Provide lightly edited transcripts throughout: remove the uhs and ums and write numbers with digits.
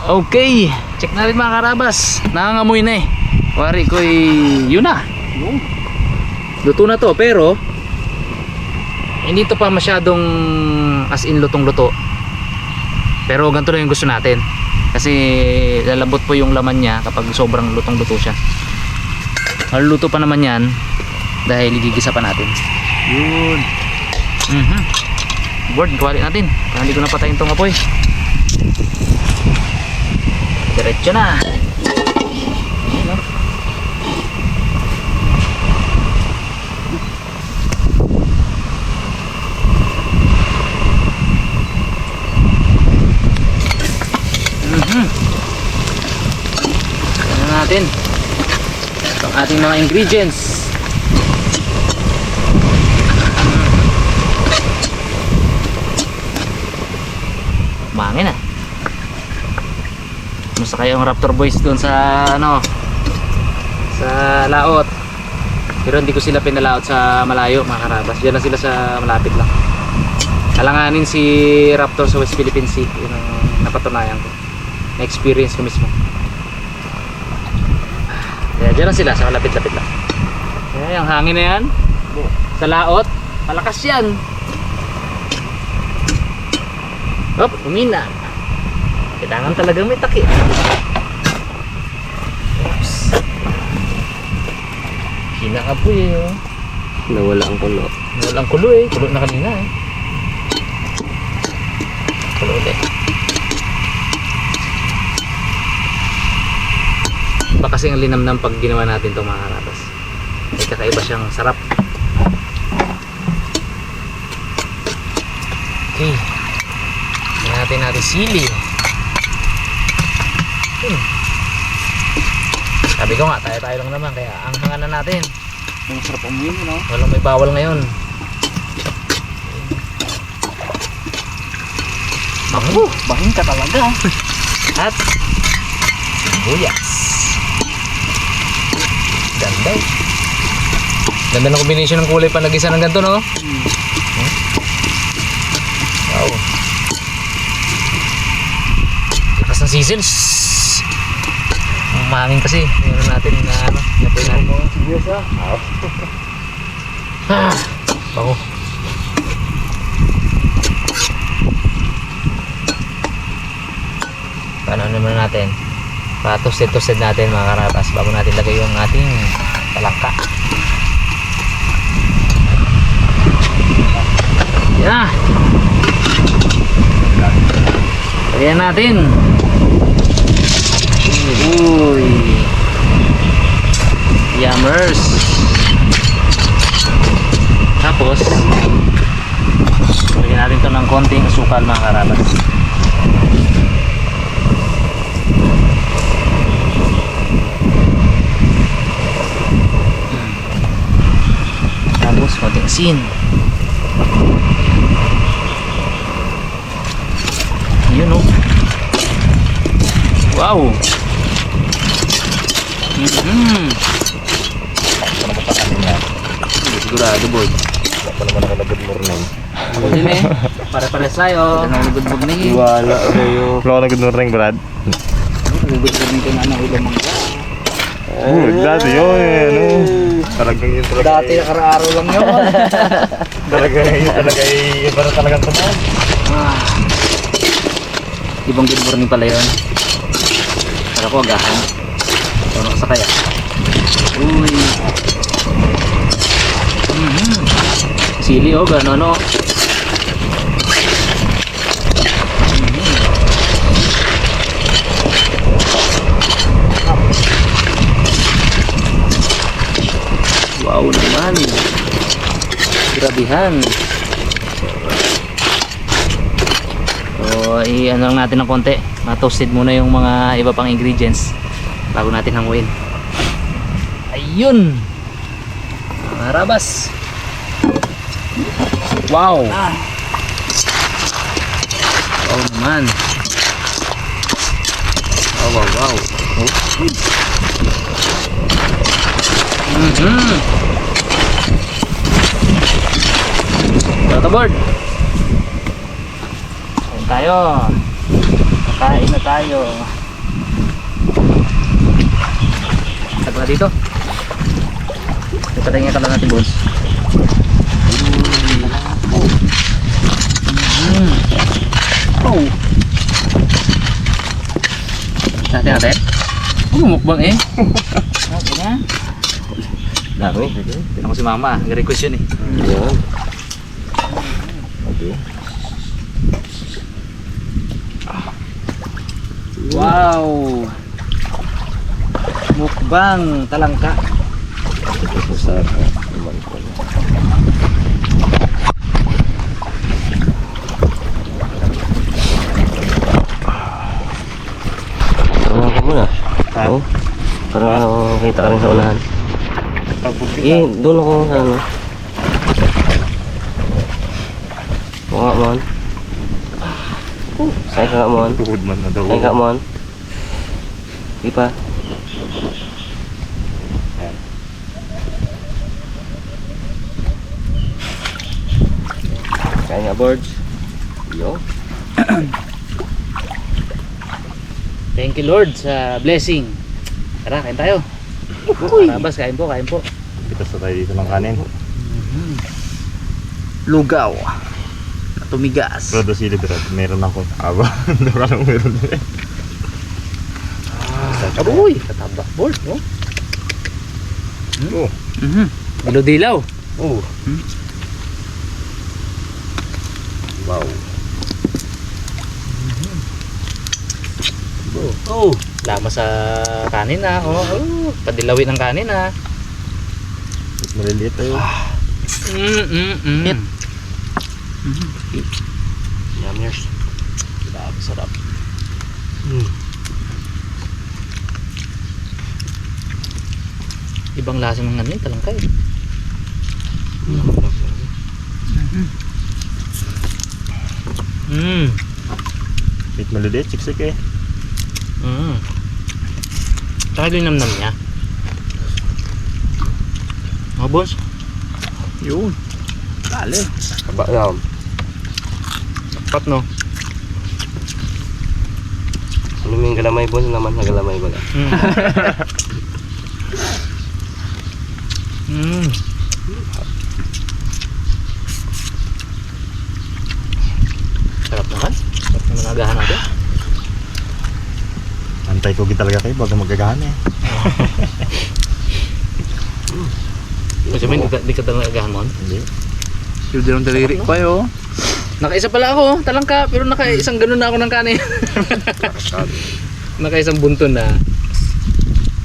Okay, check na rin mga karabas. Nangangamoy na eh. Wari ko yun na. Luto na to, pero hindi to pa masyadong as in lutong luto. Pero ganito na yung gusto natin. Kasi lalabot po yung laman niya kapag sobrang lutong luto siya. Maluluto pa naman yan dahil igigisa pa natin. Yun. Board, kuwali natin. Hindi ko napatayin tong apoy. Diretso na. Ano natin itong ating mga ingredients. Mangin ah. Musta kayong Raptor Boys doon sa sa laot. Pero hindi ko sila pinalaot sa malayo mga karabas. Diyan lang sila sa malapit lang. Alanganin si Raptor sa West Philippine Sea. Yun ang napatunayan ko. Na-experience ko mismo. Kaya diyan lang sila sa malapit-lapit lang. Kaya yung hangin na yan sa laot, malakas yan. Hop, umina. Kailangan talagang may takip. Oops. Kinakapoy eh. Oh. Nawala ang kulo. Nawala ang kulo eh. Kulo na kanina eh. Kulo ulit. Iba kasi ang linamnam pag ginawa natin itong mga karabas. May kakaiba siyang sarap. Okay. Natin sili. Sabi ko nga, tayo lang naman, kaya ang hanganan natin. Ang sarap amoy mo, no? Walang may bawal ngayon. Bango, Bahing ka talaga. at buyas. Ganda. Ganda ng combination ng kulay panagisa ng ganito, no? Wow. Lakas ng sisil. Ang mahangin kasi. Meron natin na napoy natin. Yes, ah. Bango. Paano naman natin? Pa-toasted natin mga karapas bago natin lagay yung ating talangka. Yan. Lagyan natin. Uy. Yummers. Tapos lagyan natin ito ng konting asukal mga karabas. Tapos konting asin. Yun o. Wow. Ano ba pa kanina? Sigurado boy. Ako naman ako na good morning. Ako din eh. Pare-pares tayo. Ano ang good morning eh. Wala kayo. Wala ka na good morning, Brad. Good morning ka na ng ulam mga. Dati yun, ano. Talagang yun talaga. Dati nakaraaraw lang yun. Talaga yun talaga iba na talagang tumahan. Ibang good morning pala yun. Para ko agahan. Ano sa kaya? Uy. Sili oh, gano'n oh. Wow naman. Grabihan. So, i-ano lang natin ng konti. Ma-toasted muna yung mga iba pang ingredients bago natin hanguin. Ayun. Mga rabas. Wow. Wow naman. Wow. Ito board. Ayun tayo. Kain na tayo. Saan ba dito? Ipatay nga lang natin, boss. Oh. Natin. Mukbang eh. Okay na. Dami. Ako si mama, nag-request yun eh. Yan. Okay. Wow! Mukbang talangka. Sarap naman ko. Tama ka muna. Ha? Oo. Para kita ka rin sa unahan. Pagod kita. Eh, doon ako sa ano. Oo nga, man. Say ka nga, man. Tuhod man na daw. Say ka, man. Di pa. Kaya nga, birds. Yo. Thank you Lord sa blessing. Tara, kain tayo. Karabas, kain po. Kita sa tayo dito ng kanin. Lugaw. Tumigas. Pero doon sili brad, meron ako. Aba, hindi ko lang meron din. Aroy, katabak board, no? Oh. Dilaw-dilaw. Oh. Wow. Oh, lama sa kanin na. Oh, padilawin ng kanin na. Maliliit tayo. Hit. Yummers. Grabe, sarap. Ibang lasa ng ano yun, talangka eh. Bit maliliit, siksik eh. Tsaka ito yung namnam niya. Mga boss. Yun. Dali. Kaba lang. Pat no. Ano mo yung galamay, boss? Naman sa galamay ba? Sarap naman. Sarap naman agahan natin. Antay ko talaga kayo bago magagahan eh. Kasi may di ka talaga agahan mo. Hindi. Yung dalawang daliri pa yun. Nakaisa pala ako, talangka, pero nakaisang ganun na ako ng kanin. Nakaisang bunton na.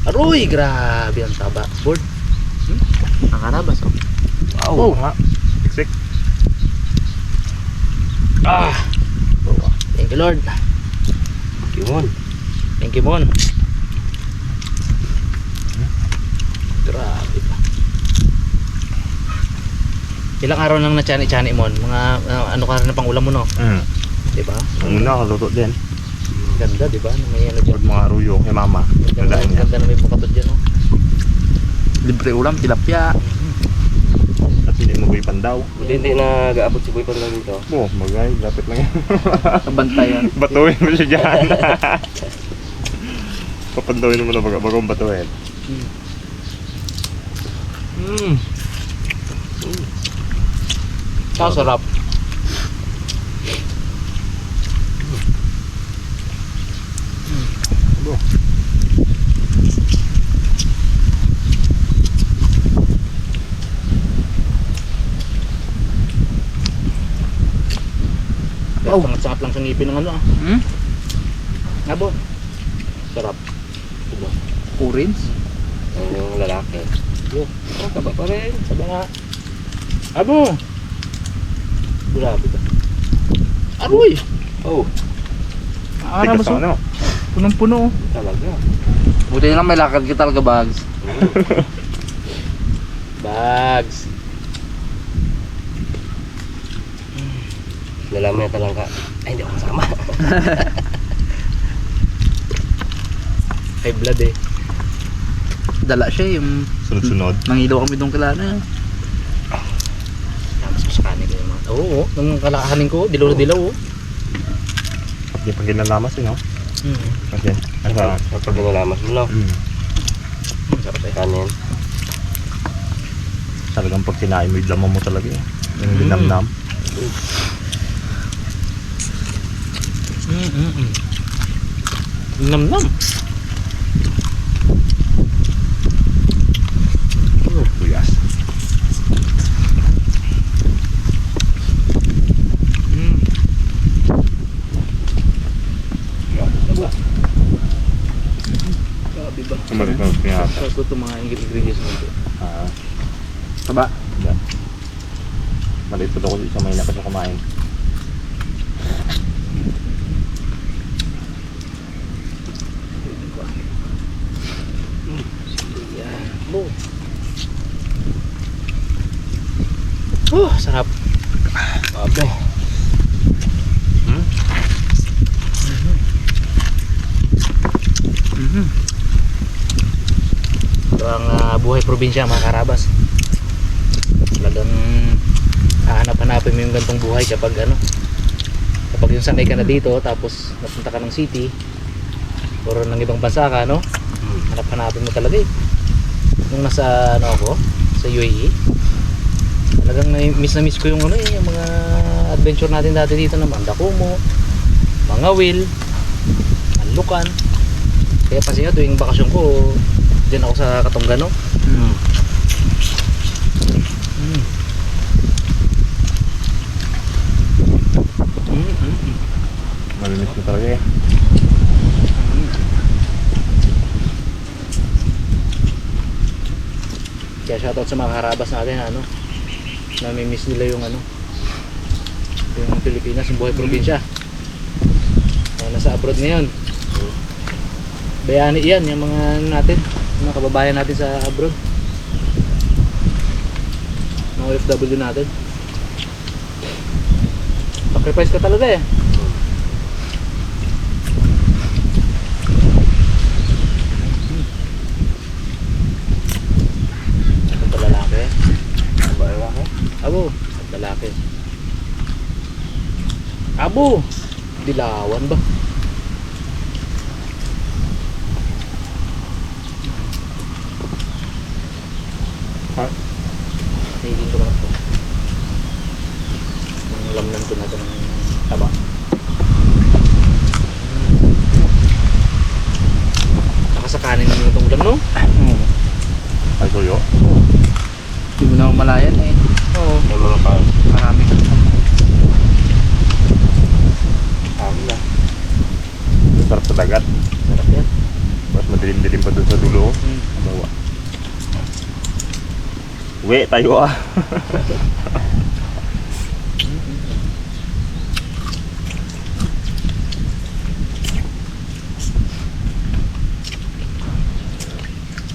Aroy, grabe ang taba. Board. Nakarabas oh. Wow. Nga. Siksik. Thank you Lord. Kimon. Thank you Mon. Grabe pa. Ilang araw nang na-chani-chani Mon? Mga ano ka rin na pang ulam mo no? Diba? Ang una, kaluto din. Ganda diba? Na may ano dyan. Huwag mga ruyo kay mama. Ganda, Ganda niya. ganda na may bukatot dyan no? Libre ulam, tilapia. At hindi mo buwipan daw. Hindi nag-aabot si Boy pa lang dito. Oh, magay. Lapit lang yan. Kabantayan. Batuin mo siya dyan. Papandawin mo na bagong batuin. Sarap. Oh, sangat-sangat lang sa ngipin ng ano ah. Abo. Sarap. Orange. Yung lalaki. Yo, kaba pa rin. Sabi nga. Abo. Grabe ka. Aroy. Oh, Arabas Tigas sa oh. ano? Punong-puno. talaga. Buti na lang may lakad kita talaga bags. Bags. Nalaman na talangka. Ay, hindi ako kasama. High blood eh. Dala siya yung Sunod-sunod. nangilaw kami doon kalana. Tapos ko sa kanin ko yung mga. Oo, nung kalakahanin ko, dilaw-dilaw oh. Hindi pa ginalamas no? Kasi, asa? Kapag ginalamas mo, no? Sarap eh. Kanin. Talagang pag sinain mo, idlaman mo talaga eh. Yung linamnam. Nam-nam. Buyas. Grabe ba? Kumalit na pinata. Sarap ko itong mga ingredients mo ito. Taba? Hindi. Maliit pa ako sa Maynila kasi kumain. Yan. Sarap. Grabe. Ito ang buhay probinsya mga karabas. Talagang hahanap-hanapin mo yung gantong buhay kapag kapag yung sanay ka na dito tapos napunta ka ng city or ng ibang bansa ka, no? Hanap-hanapin mo talaga eh. Nung nasa ako sa UAE, talagang na-miss ko yung yung mga adventure natin dati dito na Mandakumo, Mangawil, Manlukan. Kaya pansin nyo tuwing bakasyon ko diyan ako sa Katonggano. Malinis mo talaga eh. Kaya shoutout sa mga karabas natin namimiss nila yung yung Pilipinas, yung buhay probinsya. Nasa abroad ngayon. Bayani yan, yung mga natin, mga kababayan natin sa abroad. Mga OFW natin. Sacrifice ka talaga eh. Ito lalaki. Lalaki? Abo, lalaki. Abo, dilawan ba? Higing ko lang ito. Ang lamnan ko natin ng taba. Saka sa kanin ng itong ulam, no? Ay, suyo. Hindi mo na malayan eh. Oo. May mga pa. Marami ka. Sabi na. Sarap sa dagat. Sarap yan. Mas madilim-dilim pa dun sa dulo. Bawa. Uwi, tayo ah.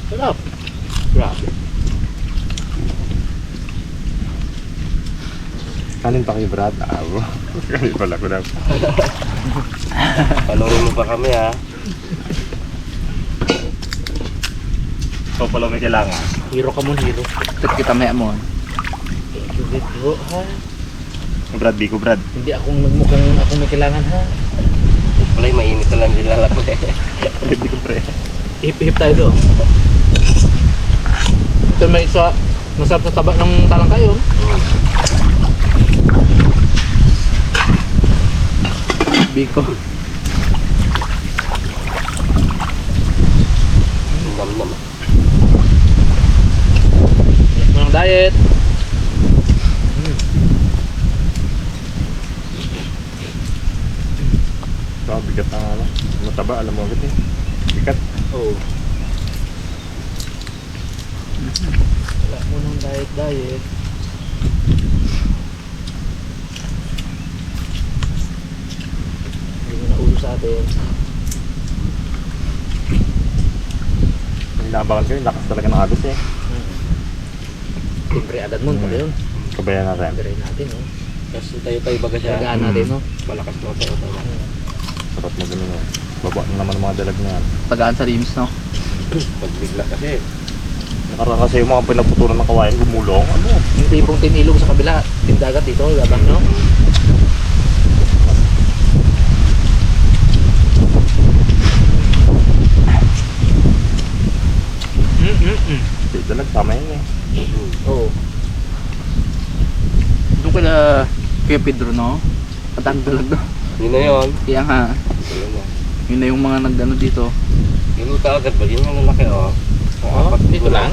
Sarap. Grabe. Kanin pa kay Brad. Kanin pala ko lang. Tanungin mo pa kami, ha? So pala may kailangan. Hero ka mo, hero. Tat kita maya mo. Hero, ha? Brad, Biko Brad. Hindi akong nagmukhang akong may kailangan, ha? Wala'y mainit na lang sila lang. Biko pre. Hip-hip tayo doon. Ito may isa. Masarap sa taba ng talang kayo. Biko. Nam-nam. Walang diet. So, bigat ang mataba, alam mo agad eh. Bigat. Oo. Wala mo nang diet. Hindi mo na ulo sa atin. Hinabangan ko yun, lakas talaga ng agos eh. Siyempre, agad mo. Pag yun. Kabayan natin. Pagkain natin, no? Tapos tayo baga siya. Tagaan natin, no? Malakas na tayo. Sarap mo ganun eh. Baba na naman ang mga dalag na yan. Tagaan sa rims, no? Pag bigla kasi. Nakaraan kasi yung mga pinaputuran ng kawayan, gumulong. Ano? Yung tipong tinilog sa kabila, tindagat dito, gabang, no? Hindi, dalag, tama yun eh. Oo. Doon kaya Pedro, no? Patang dalag, no? Yun na yun. Kaya nga, Yun na. yun na yung mga nagano dito. Ginuta agad ba? Yun yung lalaki oh. Oh, dito lang.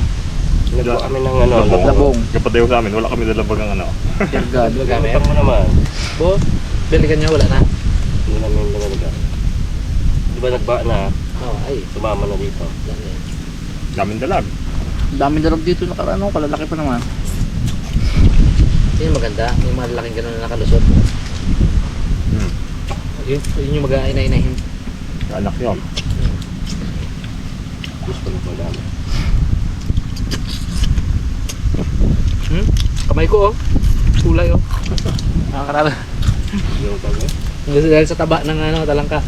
Nagbuka kami ng ano. Labong. Kapatid sa amin, wala kami dalabag ang ano. Irgad. Ginuta mo naman. Bo, balikan niya, wala na. Hindi namin nalaga. Di ba nagba na? Oo, ay. Sumama na dito. Daming dalag. Daming dalag dito nakaraan, no? Kalalaki pa naman. Yun yung maganda. Yung mga lalaking ganun na nakalusot. Hmm. Yun yung mag-aina-inahin. Anak yun. Gusto mo pa namin. Kamay ko, oh. Kulay, oh. Nakakarala. Yung tabi. Dahil sa taba ng ano, talangka.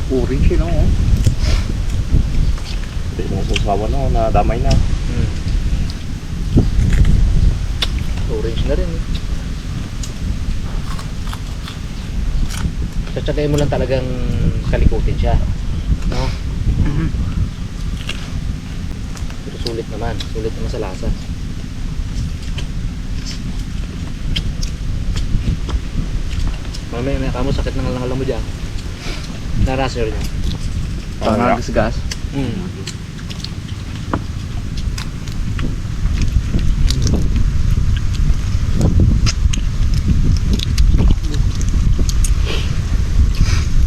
Orange yun, no? Hindi mo susawa na, nadamay na. Orange na rin, eh. Tsatsagayin mo lang talagang kalikutin siya. No? Pero sulit naman sa lasa. Mamaya kamo sakit ng alang mo dyan. Naraser niya. Parang gas-gas.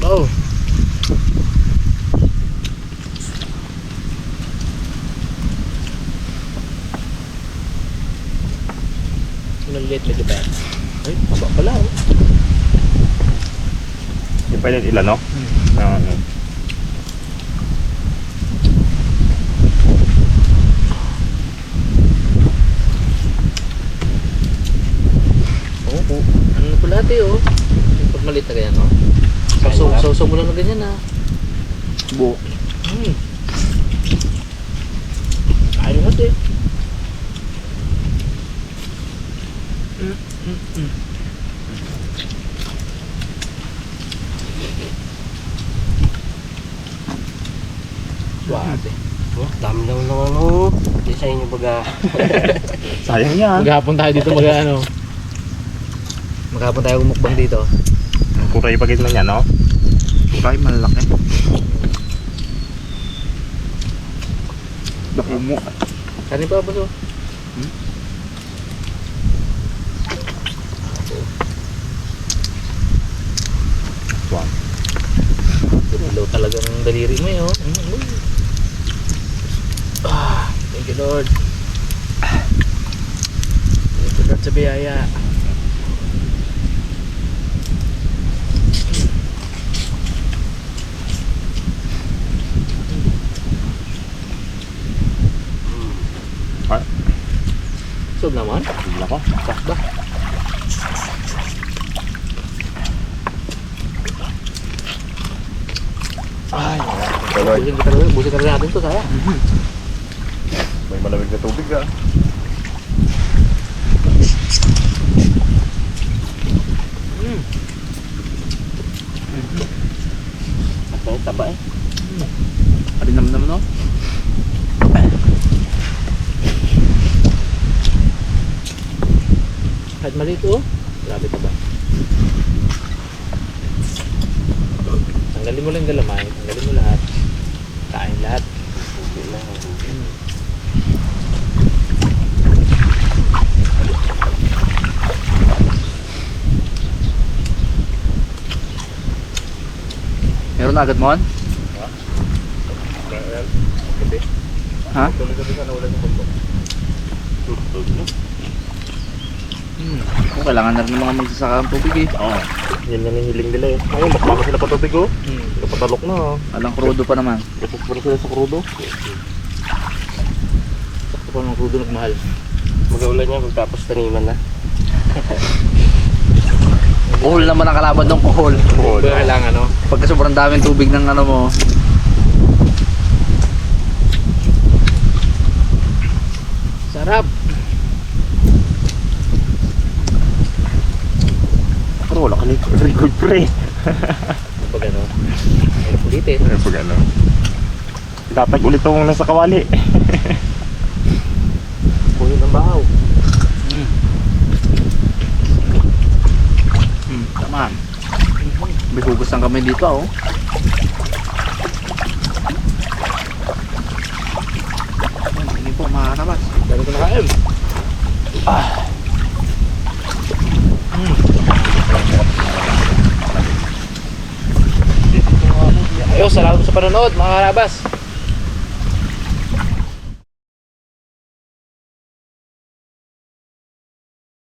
Oh. Maliit medyo pa. Ay, haba pala, oh. Yung pa yun ilan, no? Ano. Oo, ano na pala ate, oh. Pag maliit na ganyan, oh. Sausaw mo lang na ganyan, ah. Buo. Kain mo ate. Ate. Oh, dami daw ng ano. Design yung baga. Sayang yan. Maghapon tayo dito Maghapon tayo gumukbang dito. Ang kuray pagit na niya, no? Ay, malalaki. Nakumo. Kanin pa ba to? Wow. Hello talagang daliri mo, eh, oh. Thank you, Lord. Thank you, Lord, sa biyaya. Sob naman. Tignan ko. Sakba. Ay, Busin ka rin natin to, saya. may malamig na tubig ah. At ang taba eh. Parinam-nam, no? Kahit maliit, oh. Grabe ka ba? Tanggalin mo lang yung galamay. Tanggalin mo lahat. Kain lahat. Hindi na. Meron na agad mo? Ha? Kung kailangan na rin ng mga magsasaka ang tubig, eh. Oo. Yan yung hiling nila eh. Ayun, makbaka sila pa tubig oh. Sila patalok na oh. Alang krudo pa naman. Kasi puro sila sa krudo. Sakto pa ng krudo nagmahal. Mag-aulan niya pagtapos taniman na. Kuhol naman ang kalaban ng kuhol. Kaya kailangan, no? Pagka sobrang daming tubig ng ano mo. Sarap! Pero wala ka record pre. Pag ano, ay ulitin. Ano pag ano? Tatag ulit akong nasa kawali. Puno ng bahaw. Tama. May hugas ang kamay dito oh. Hindi po makarabas. Dami ko nakain. Ayos, salamat sa panonood mga karabas.